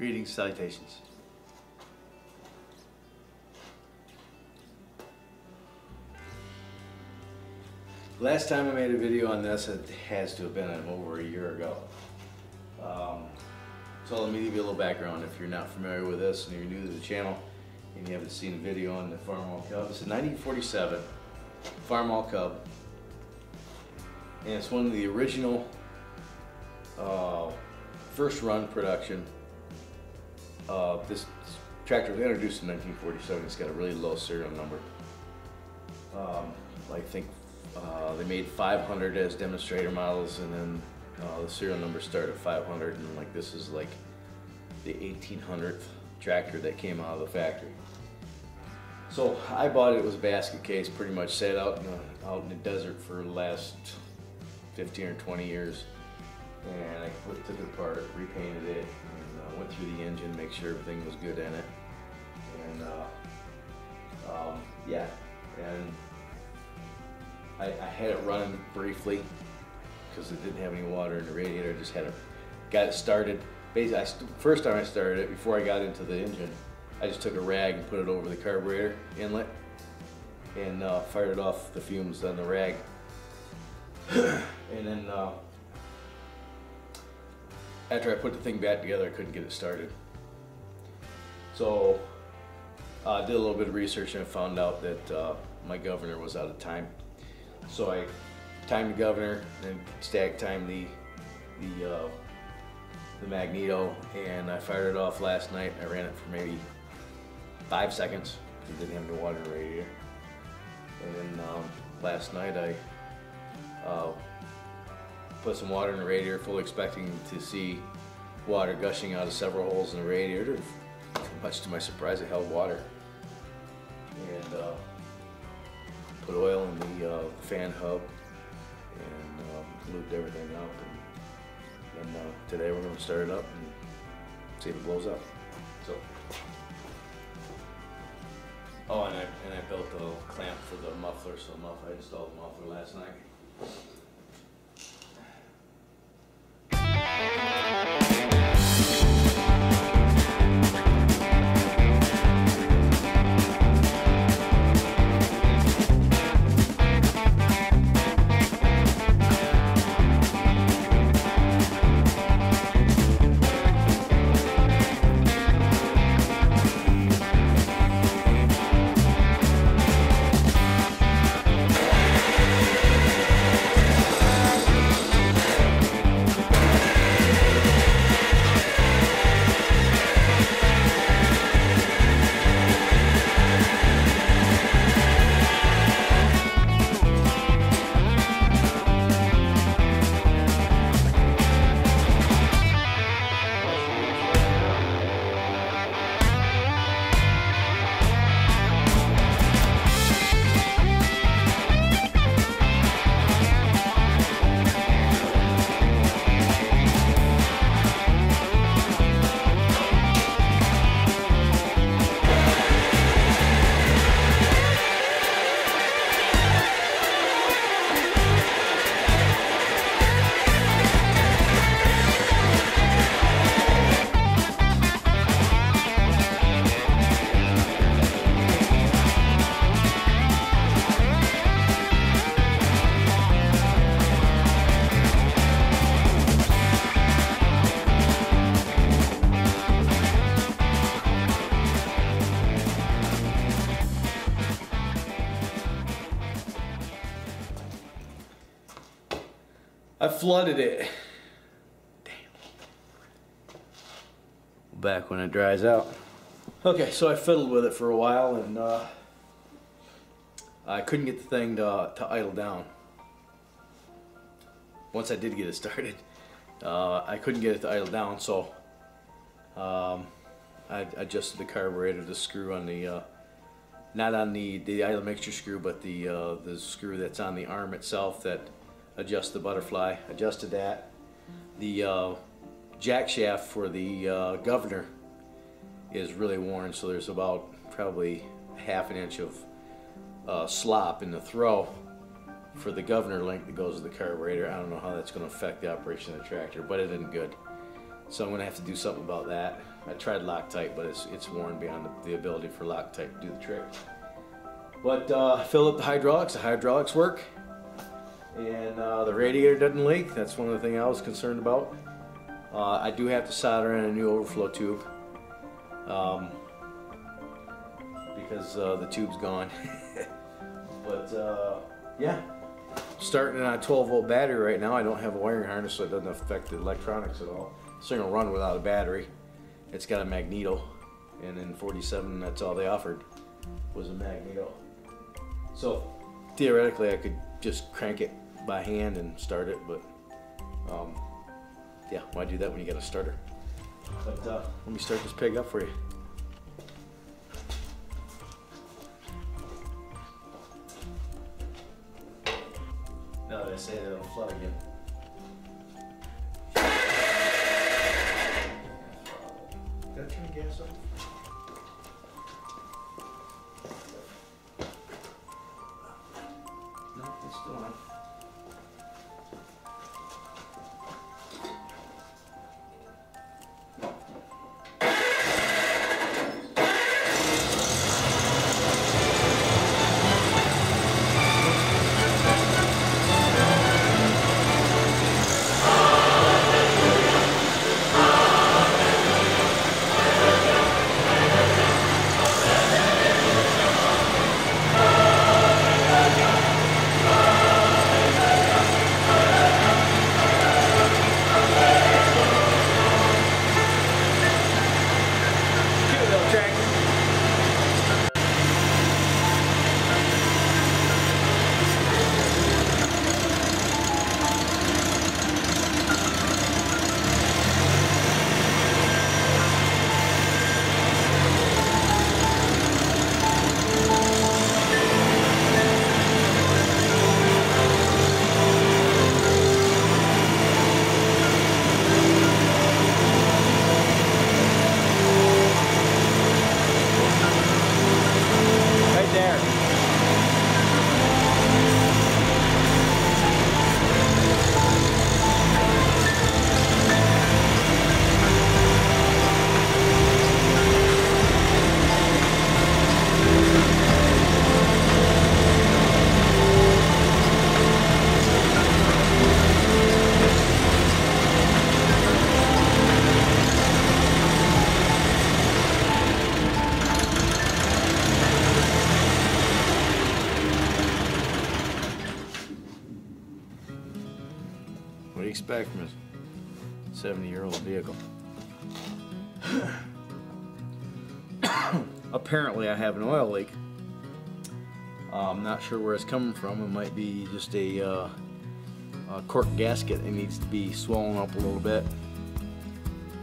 Greetings, salutations. Last time I made a video on this, it has to have been over a year ago. So let me give you a little background if you're not familiar with this and you're new to the channel and you haven't seen a video on the Farmall Cub. It's a 1947 Farmall Cub, and it's one of the original first run production. This tractor was introduced in 1947. It's got a really low serial number. I think they made 500 as demonstrator models, and then the serial number started at 500, and like this is like the 1800th tractor that came out of the factory. So I bought it. It was a basket case, pretty much sat out in the desert for the last 15 or 20 years, and I took it apart, repainted it, and went through the engine, make sure everything was good in it, and yeah, and I had it running briefly because it didn't have any water in the radiator. I just got it started. Basically, first time I started it, before I got into the engine, I just took a rag and put it over the carburetor inlet and fired it off the fumes on the rag. And then after I put the thing back together, I couldn't get it started. So I did a little bit of research and I found out that my governor was out of time. So I timed the governor, then stag timed the magneto, and I fired it off last night. I ran it for maybe 5 seconds because it didn't have any water in the radiator. And then last night I put some water in the radiator, fully expecting to see water gushing out of several holes in the radiator. Much to my surprise, it held water. And put oil in the fan hub and lubed everything up. And today we're going to start it up and see if it blows up. So, oh, and I built a clamp for the muffler. So I installed the muffler last night. I flooded it. Damn. Back when it dries out. Okay, so I fiddled with it for a while, and I couldn't get the thing to idle down. Once I did get it started, I couldn't get it to idle down, so I adjusted the carburetor, the screw on the, not on the idle mixture screw, but the screw that's on the arm itself that adjusts the butterfly. Adjusted that. The jack shaft for the governor is really worn, so there's about probably ½ an inch of slop in the throw for the governor link that goes to the carburetor. I don't know how that's going to affect the operation of the tractor, but it isn't good. So I'm going to have to do something about that. I tried Loctite, but it's worn beyond the ability for Loctite to do the trick. But fill up the hydraulics work, and the radiator doesn't leak. That's one of the things I was concerned about. I do have to solder in a new overflow tube because the tube's gone. But yeah, starting on a 12-volt battery right now. I don't have a wiring harness, so it doesn't affect the electronics at all. It's going to run without a battery. It's got a magneto, and in 47, that's all they offered was a magneto. So theoretically, I could just crank it by hand and start it, but yeah, why do that when you got a starter? But let me start this pig up for you. Now that I say that, it'll flood again. Did I turn the gas on? No, it's still on. What do you expect from a 70-year-old vehicle? Apparently I have an oil leak. I'm not sure where it's coming from. It might be just a cork gasket. It needs to be swollen up a little bit.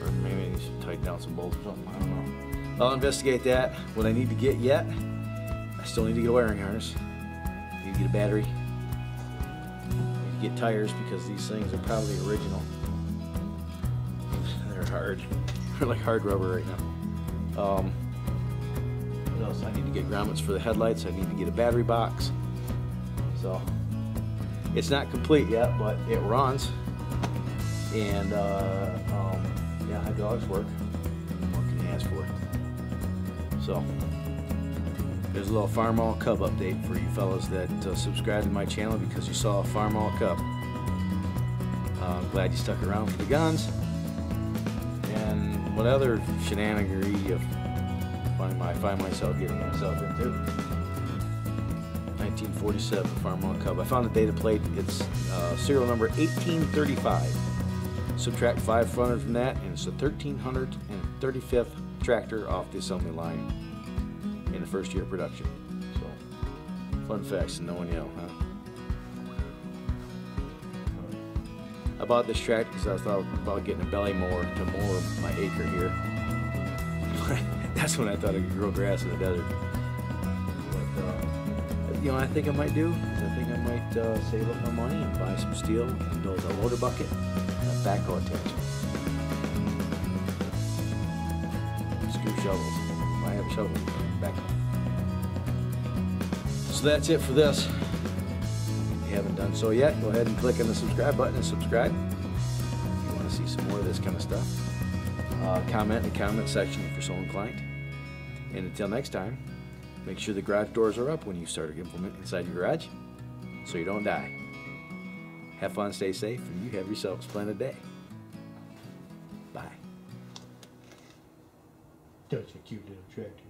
Or maybe I need to tighten down some bolts or something. I don't know. I'll investigate that. What I need to get yet, I still need to get a wiring harness. I need to get a battery. Get tires because these things are probably original. They're hard. They're like hard rubber right now. What else? I need to get grommets for the headlights. I need to get a battery box. So it's not complete yet, but it runs. And yeah, hydraulics work. What can you ask for? So there's a little Farmall Cub update for you fellas that subscribe to my channel because you saw a Farmall Cub. I'm glad you stuck around for the guns. And what other shenanigery I find myself getting myself into. 1947 Farmall Cub. I found the data plate. It's serial number 1835. Subtract 500 from that, and it's the 1335th tractor off the assembly line in the first year of production. So, fun facts to no one know, huh? I bought this tractor because I thought about getting a belly mower to mow my acre here. That's when I thought I could grow grass in the desert. But, you know what I think I might do? I think I might save up my money and buy some steel and build a loader bucket and a backhoe attachment. Screw shovels. I have a shovel. Backhoe. So that's it for this. If you haven't done so yet, go ahead and click on the subscribe button and subscribe if you want to see some more of this kind of stuff. comment in the comment section if you're so inclined. And until next time, make sure the garage doors are up when you start to implement inside your garage so you don't die. Have fun, stay safe, and you have yourself a splendid day. Bye. Such a cute little tractor.